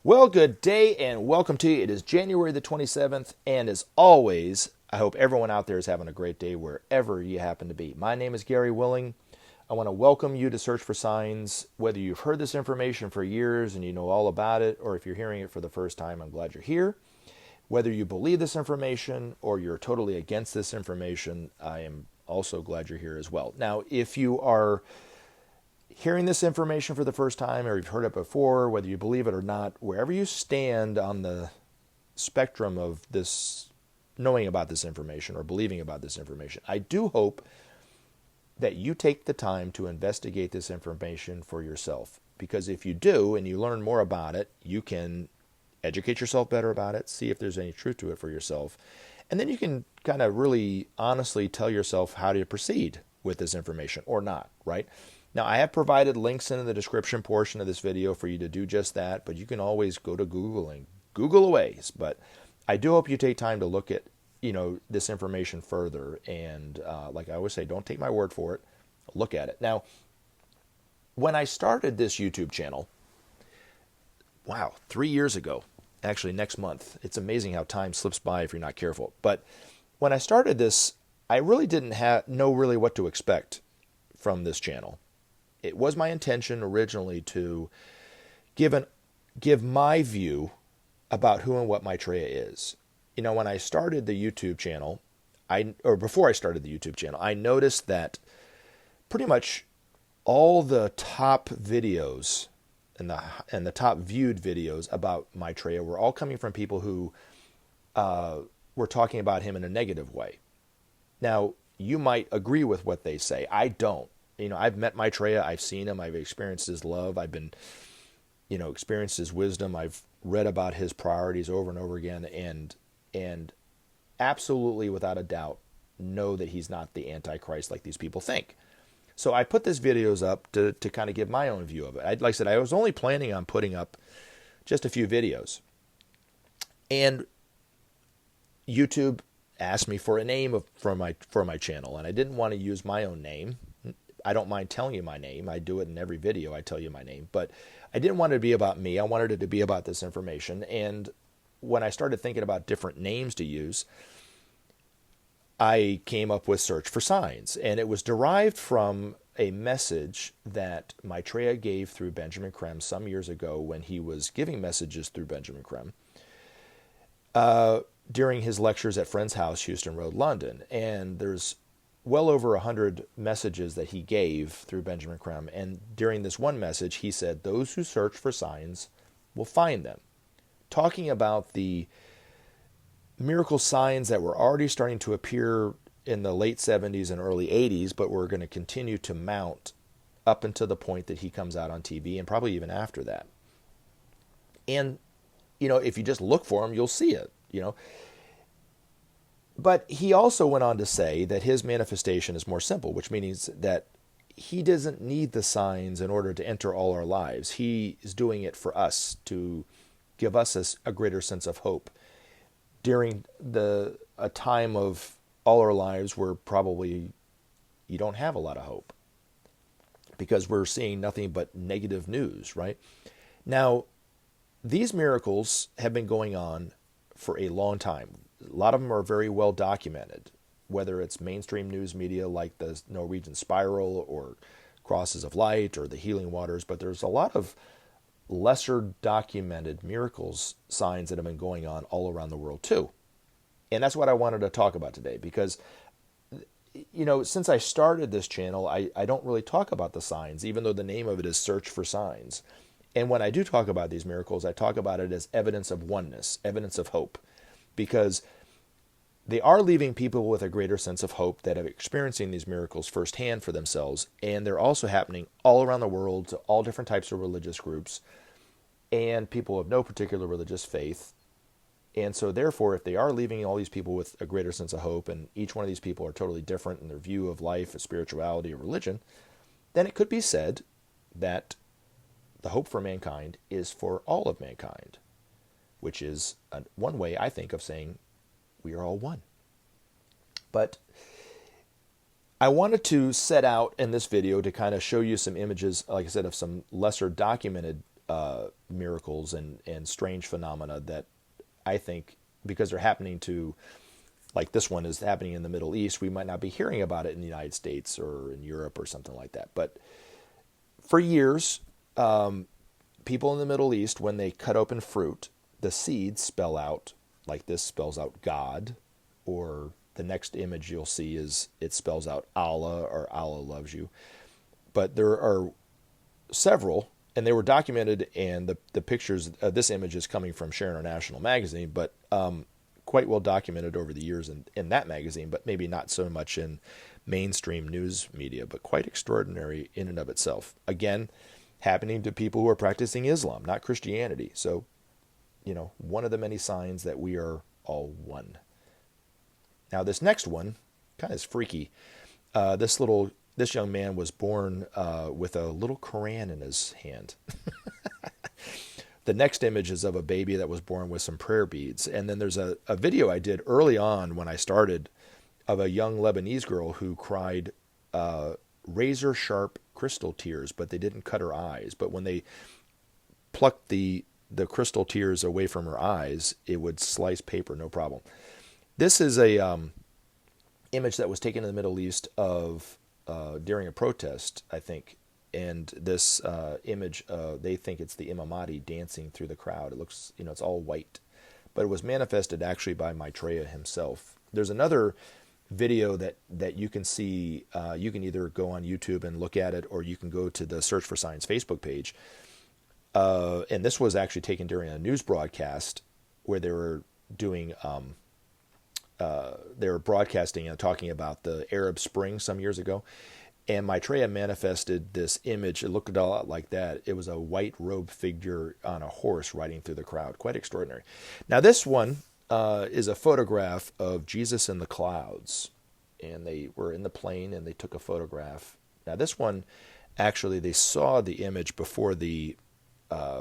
Well, good day and welcome to you. It is January the 27th, and as always, I hope everyone out there is having a great day wherever you happen to be. My name is Gary Willing. I want to welcome you to Search for Signs. Whether you've heard this information for years and you know all about it, or if you're hearing it for the first time, I'm glad you're here. Whether you believe this information or you're totally against this information, I am also glad you're here as well. Now, if you are hearing this information for the first time or you've heard it before, whether you believe it or not, wherever you stand on the spectrum of this, knowing about this information or believing about this information, I do hope that you take the time to investigate this information for yourself. Because if you do and you learn more about it, you can educate yourself better about it, see if there's any truth to it for yourself. And then you can kind of really honestly tell yourself how to proceed with this information or not, right? Now, I have provided links in the description portion of this video for you to do just that, but you can always go to Google and Google away. But I do hope you take time to look at, this information further. And like I always say, don't take my word for it. Look at it. Now, when I started this YouTube channel, 3 years ago, actually next month, it's amazing how time slips by if you're not careful. But when I started this, I really didn't know really what to expect from this channel. It was my intention originally to give my view about who and what Maitreya is. When I started the YouTube channel, before I started the YouTube channel, I noticed that pretty much all the top videos and the top viewed videos about Maitreya were all coming from people who were talking about him in a negative way. Now, you might agree with what they say. I don't. I've met Maitreya, I've seen him, I've experienced his love, I've been, experienced his wisdom, I've read about his priorities over and over again, and absolutely without a doubt know that he's not the Antichrist like these people think. So I put these videos up to kind of give my own view of it. Like I said, I was only planning on putting up just a few videos. And YouTube asked me for a name for my channel, and I didn't want to use my own name. I don't mind telling you my name. I do it in every video. I tell you my name. But I didn't want it to be about me. I wanted it to be about this information. And when I started thinking about different names to use, I came up with Search for Signs. And it was derived from a message that Maitreya gave through Benjamin Creme some years ago when he was giving messages through Benjamin Creme during his lectures at Friend's House, Houston Road, London. And there's well over 100 messages that he gave through Benjamin Creme. And during this one message, he said, "Those who search for signs will find them." Talking about the miracle signs that were already starting to appear in the late 70s and early 80s, but were going to continue to mount up until the point that he comes out on TV and probably even after that. And, if you just look for them, you'll see it, But he also went on to say that his manifestation is more simple, which means that he doesn't need the signs in order to enter all our lives. He is doing it for us to give us a greater sense of hope during a time of all our lives where probably you don't have a lot of hope because we're seeing nothing but negative news, right? Now, these miracles have been going on for a long time. A lot of them are very well documented, whether it's mainstream news media like the Norwegian Spiral or Crosses of Light or the Healing Waters, but there's a lot of lesser documented miracles, signs that have been going on all around the world too. And that's what I wanted to talk about today because, since I started this channel, I don't really talk about the signs, even though the name of it is Search for Signs. And when I do talk about these miracles, I talk about it as evidence of oneness, evidence of hope, because they are leaving people with a greater sense of hope that are experiencing these miracles firsthand for themselves. And they're also happening all around the world to all different types of religious groups and people of no particular religious faith. And so therefore, if they are leaving all these people with a greater sense of hope, and each one of these people are totally different in their view of life, of spirituality, or religion, then it could be said that the hope for mankind is for all of mankind, which is one way, I think, of saying we are all one. But I wanted to set out in this video to kind of show you some images, like I said, of some lesser documented miracles and strange phenomena that I think, because they're happening to, like this one is happening in the Middle East, we might not be hearing about it in the United States or in Europe or something like that. But for years, people in the Middle East, when they cut open fruit, the seeds spell out, like this spells out God, or the next image you'll see is it spells out Allah, or Allah loves you. But there are several, and they were documented, and the pictures, this image is coming from Share International magazine, but quite well documented over the years in that magazine, but maybe not so much in mainstream news media, but quite extraordinary in and of itself. Again, happening to people who are practicing Islam, not Christianity. So, one of the many signs that we are all one. Now, this next one kind of is freaky. This young man was born with a little Quran in his hand. The next image is of a baby that was born with some prayer beads. And then there's a video I did early on when I started of a young Lebanese girl who cried razor sharp crystal tears, but they didn't cut her eyes. But when they plucked the crystal tears away from her eyes, it would slice paper, no problem. This is a image that was taken in the Middle East of during a protest, I think. And this image, they think it's the Imam Mahdi dancing through the crowd. It looks, it's all white. But it was manifested actually by Maitreya himself. There's another video that you can see. You can either go on YouTube and look at it, or you can go to the Search for Science Facebook page. And this was actually taken during a news broadcast where they were doing, they were broadcasting and talking about the Arab Spring some years ago. And Maitreya manifested this image. It looked a lot like that. It was a white robed figure on a horse riding through the crowd. Quite extraordinary. Now, this one is a photograph of Jesus in the clouds. And they were in the plane and they took a photograph. Now, this one, actually, they saw the image before the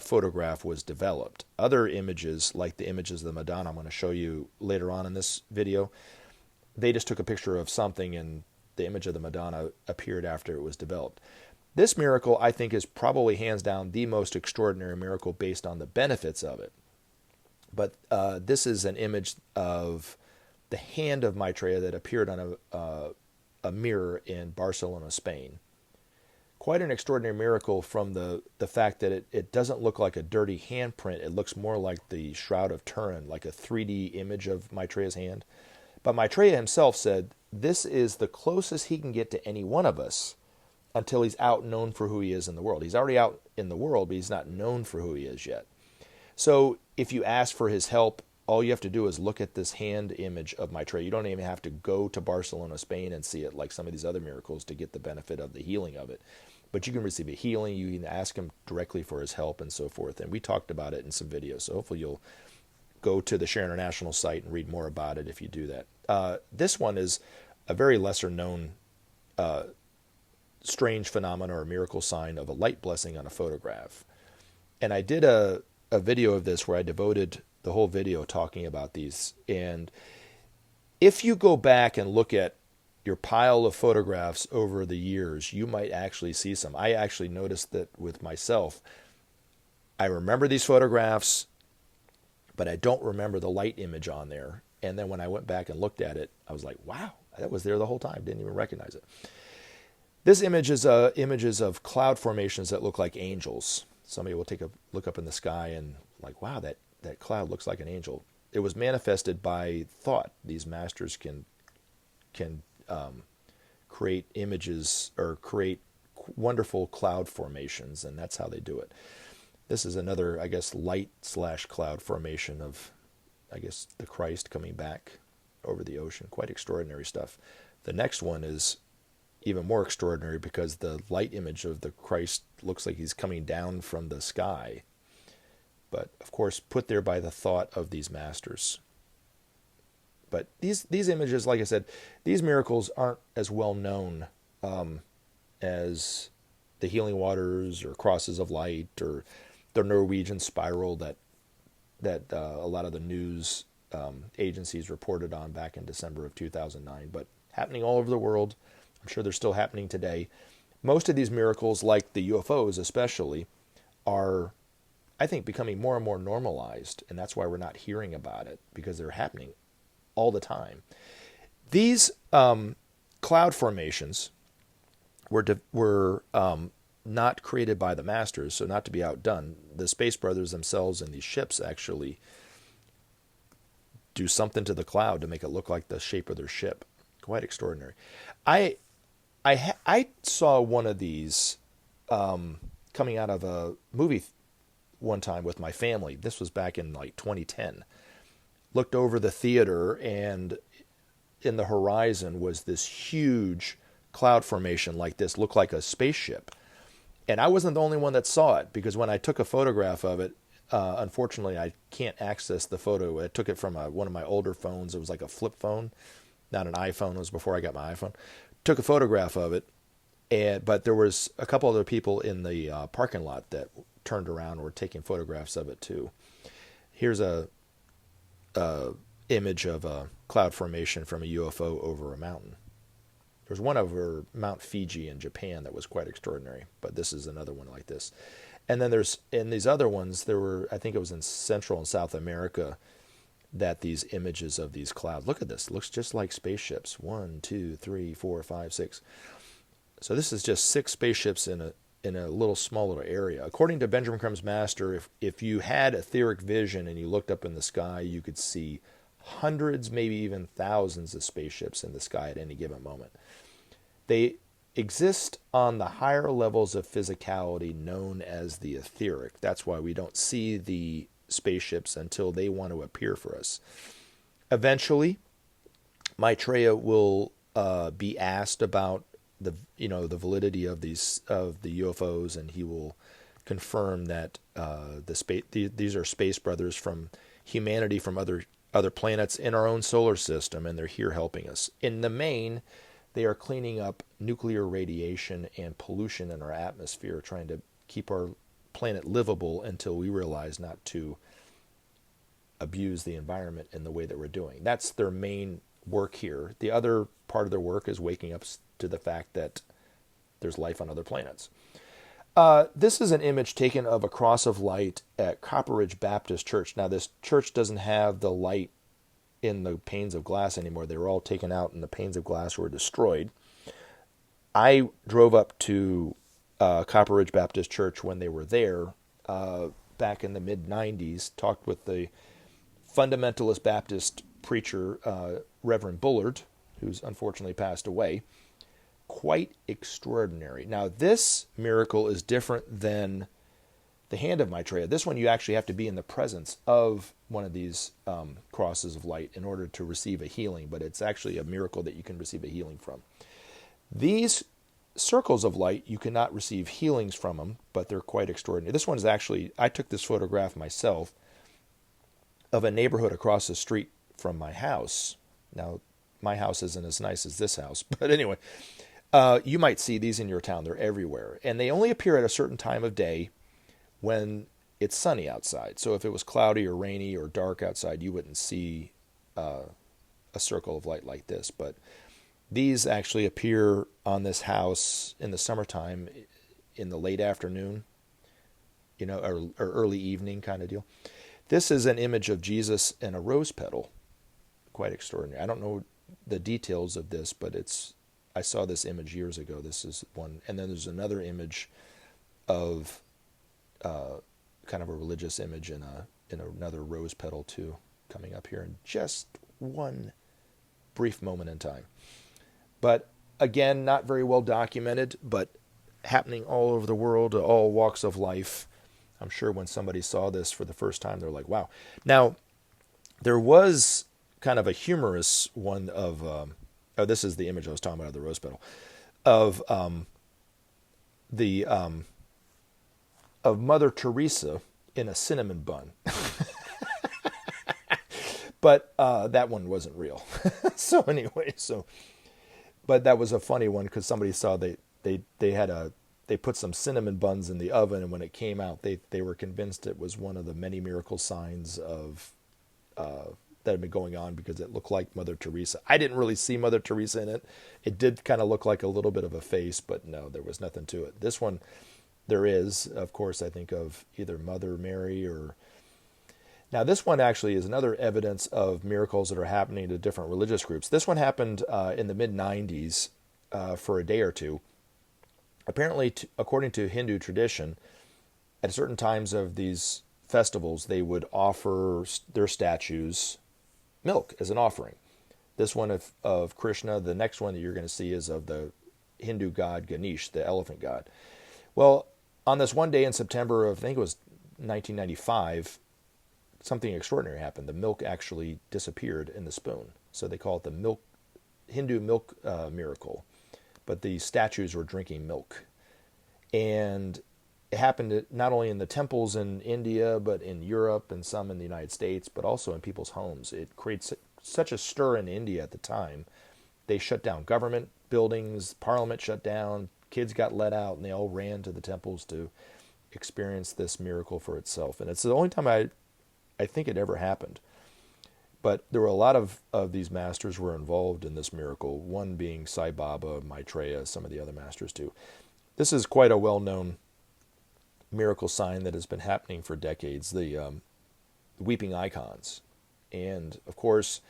photograph was developed. Other images, like the images of the Madonna, I'm going to show you later on in this video, they just took a picture of something and the image of the Madonna appeared after it was developed. This miracle, I think, is probably hands down the most extraordinary miracle based on the benefits of it. But this is an image of the hand of Maitreya that appeared on a mirror in Barcelona, Spain. Quite an extraordinary miracle from the fact that it doesn't look like a dirty handprint. It looks more like the Shroud of Turin, like a 3D image of Maitreya's hand. But Maitreya himself said, this is the closest he can get to any one of us until he's out known for who he is in the world. He's already out in the world, but he's not known for who he is yet. So if you ask for his help, all you have to do is look at this hand image of Maitreya. You don't even have to go to Barcelona, Spain and see it like some of these other miracles to get the benefit of the healing of it. But you can receive a healing. You can ask him directly for his help and so forth. And we talked about it in some videos. So hopefully you'll go to the Share International site and read more about it if you do that. This one is a very lesser known strange phenomena or miracle sign of a light blessing on a photograph. And I did a video of this where I devoted the whole video talking about these. And if you go back and look at your pile of photographs over the years, you might actually see some. I actually noticed that with myself. I remember these photographs, but I don't remember the light image on there. And then when I went back and looked at it, I was like, wow, that was there the whole time. Didn't even recognize it. This image is images of cloud formations that look like angels. Somebody will take a look up in the sky and like, wow, that cloud looks like an angel. It was manifested by thought. These masters can create images or create wonderful cloud formations, and that's how they do it. This is another, I guess, light/cloud formation of, I guess, the Christ coming back over the ocean. Quite extraordinary stuff. The next one is even more extraordinary because the light image of the Christ looks like he's coming down from the sky. But, of course, put there by the thought of these masters. But these images, like I said, these miracles aren't as well known as the healing waters or crosses of light or the Norwegian spiral that a lot of the news agencies reported on back in December of 2009. But happening all over the world. I'm sure they're still happening today. Most of these miracles, like the UFOs especially, are I think, becoming more and more normalized, and that's why we're not hearing about it, because they're happening all the time. These cloud formations were not created by the masters, so not to be outdone. The Space Brothers themselves and these ships actually do something to the cloud to make it look like the shape of their ship. Quite extraordinary. I saw one of these coming out of a movie one time with my family. This was back in like 2010. Looked over the theater, and in the horizon was this huge cloud formation like this, looked like a spaceship. And I wasn't the only one that saw it, because when I took a photograph of it, unfortunately I can't access the photo. I took it from one of my older phones. It was like a flip phone, not an iPhone. It was before I got my iPhone. Took a photograph of it, but there was a couple other people in the parking lot that turned around and were taking photographs of it too. Here's a image of a cloud formation from a UFO over a mountain. There's one over Mount Fiji in Japan that was quite extraordinary, but this is another one like this. And then in these other ones, there were, I think it was in Central and South America, that these images of these clouds. Look at this. It looks just like spaceships. 1, 2, 3, 4, 5, 6. So this is just 6 spaceships in a little small little area. According to Benjamin Creme's master, if you had etheric vision and you looked up in the sky, you could see hundreds, maybe even thousands of spaceships in the sky at any given moment. They exist on the higher levels of physicality known as the etheric. That's why we don't see the spaceships until they want to appear for us. Eventually, Maitreya will be asked about the validity of the UFOs, and he will confirm that these are space brothers from humanity from other planets in our own solar system, and they're here helping us. In the main, they are cleaning up nuclear radiation and pollution in our atmosphere, trying to keep our planet livable until we realize not to abuse the environment in the way that we're doing. That's their main work here. The other part of their work is waking up to the fact that there's life on other planets. This is an image taken of a cross of light at Copper Ridge Baptist Church. Now, this church doesn't have the light in the panes of glass anymore. They were all taken out and the panes of glass were destroyed. I drove up to Copper Ridge Baptist Church when they were there back in the mid-90s, talked with the fundamentalist Baptist preacher, Reverend Bullard, who's unfortunately passed away. Quite extraordinary. Now, this miracle is different than the hand of Maitreya. This one, you actually have to be in the presence of one of these crosses of light in order to receive a healing, but it's actually a miracle that you can receive a healing from. These circles of light, you cannot receive healings from them, but they're quite extraordinary. This one is actually, I took this photograph myself of a neighborhood across the street from my house. Now, my house isn't as nice as this house, but anyway, you might see these in your town. They're everywhere, and they only appear at a certain time of day when it's sunny outside. So if it was cloudy or rainy or dark outside, you wouldn't see a circle of light like this. But these actually appear on this house in the summertime in the late afternoon, or early evening kind of deal. This is an image of Jesus and a rose petal. Quite extraordinary. I don't know the details of this, but I saw this image years ago. This is one. And then there's another image of kind of a religious image in another rose petal too, coming up here in just one brief moment in time. But again, not very well documented, but happening all over the world, all walks of life. I'm sure when somebody saw this for the first time, they're like, wow. Now, there was kind of a humorous one of, this is the image I was talking about of the rose petal, of Mother Teresa in a cinnamon bun. But that one wasn't real. So anyway, but that was a funny one because somebody saw they put some cinnamon buns in the oven, and when it came out, they were convinced it was one of the many miracle signs of that had been going on because it looked like Mother Teresa. I didn't really see Mother Teresa in it. It did kind of look like a little bit of a face, but no, there was nothing to it. This one there is, of course, I think of either Mother Mary or... Now, this one actually is another evidence of miracles that are happening to different religious groups. This one happened in the mid-90s for a day or two. Apparently, according to Hindu tradition, at certain times of these festivals, they would offer their statues milk as an offering. This one of Krishna, the next one that you're going to see is of the Hindu god Ganesh, the elephant god. Well, on this one day in September of, I think it was 1995, something extraordinary happened. The milk actually disappeared in the spoon. So they call it the Hindu milk miracle. But the statues were drinking milk. And it happened not only in the temples in India, but in Europe and some in the United States, but also in people's homes. It creates such a stir in India at the time. They shut down government buildings, parliament shut down, kids got let out, and they all ran to the temples to experience this miracle for itself. And it's the only time I think it ever happened. But there were a lot of these masters were involved in this miracle, one being Sai Baba, Maitreya, some of the other masters too. This is quite a well-known miracle sign that has been happening for decades, the weeping icons. And, of course,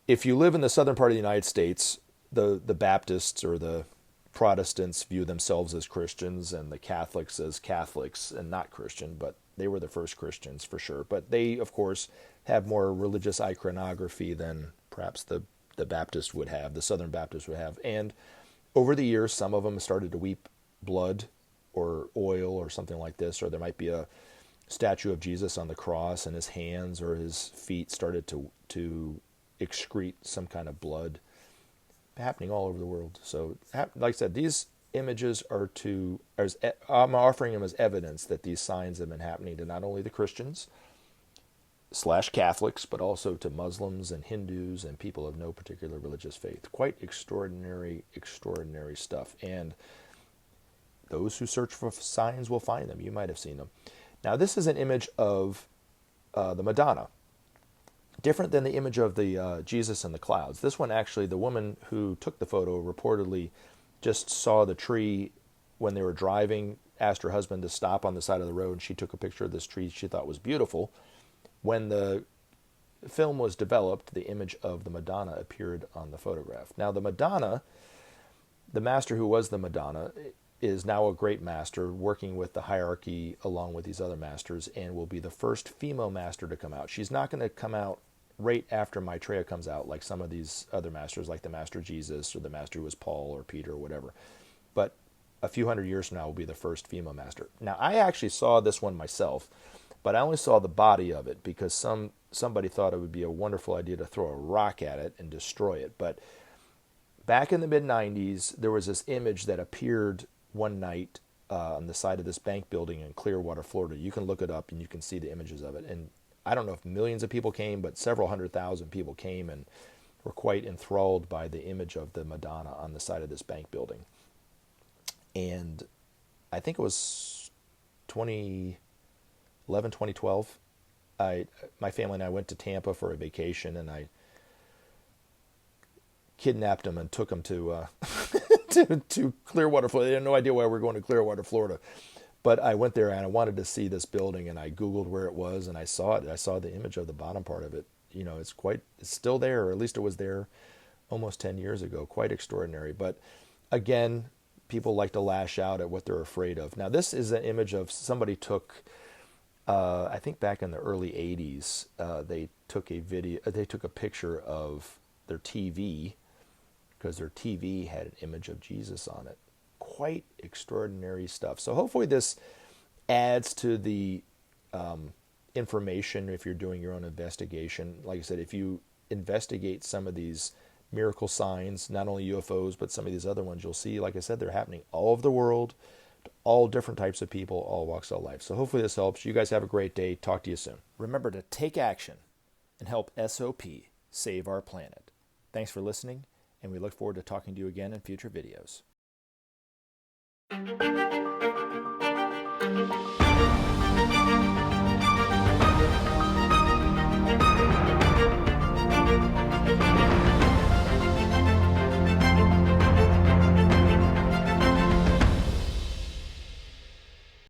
if you live in the southern part of the United States, the Baptists or the Protestants view themselves as Christians and the Catholics as Catholics and not Christian, but they were the first Christians for sure. But they, of course, have more religious iconography than perhaps the Baptist would have, the Southern Baptist would have. And over the years, some of them started to weep blood or oil or something like this, or there might be a statue of Jesus on the cross and his hands or his feet started to excrete some kind of blood, happening all over the world. So, like I said, these images are I'm offering them as evidence that these signs have been happening to not only the Christians / Catholics, but also to Muslims and Hindus and people of no particular religious faith. Quite extraordinary, extraordinary stuff. And those who search for signs will find them. You might have seen them. Now, this is an image of the Madonna. Different than the image of the Jesus in the clouds. This one, actually, the woman who took the photo reportedly just saw the tree when they were driving, asked her husband to stop on the side of the road, and she took a picture of this tree she thought was beautiful. When the film was developed, the image of the Madonna appeared on the photograph. Now, the Madonna, the master who was the Madonna, is now a great master working with the hierarchy along with these other masters and will be the first female master to come out. She's not going to come out right after Maitreya comes out like some of these other masters, like the Master Jesus or the master who was Paul or Peter or whatever. But a few hundred years from now will be the first female master. Now, I actually saw this one myself, but I only saw the body of it because somebody thought it would be a wonderful idea to throw a rock at it and destroy it. But back in the mid-90s, there was this image that appeared one night on the side of this bank building in Clearwater, Florida. You can look it up and you can see the images of it. And I don't know if millions of people came, but several 100,000 people came and were quite enthralled by the image of the Madonna on the side of this bank building. And I think it was 2011, 2012. My family and I went to Tampa for a vacation, and I kidnapped them and took them to to Clearwater, Florida. They had no idea why we were going to Clearwater, Florida. But I went there and I wanted to see this building, and I Googled where it was, and I saw it. I saw the image of the bottom part of it. You know, it's still there, or at least it was there almost 10 years ago. Quite extraordinary. But again, people like to lash out at what they're afraid of. Now, this is an image of somebody took, I think back in the early 80s, they took a picture of their TV, because their TV had an image of Jesus on it. Quite extraordinary stuff. So hopefully this adds to the information if you're doing your own investigation. Like I said, if you investigate some of these miracle signs, not only UFOs, but some of these other ones, you'll see, like I said, they're happening all over the world, to all different types of people, all walks of life. So hopefully this helps. You guys have a great day. Talk to you soon. Remember to take action and help SOP save our planet. Thanks for listening, and we look forward to talking to you again in future videos.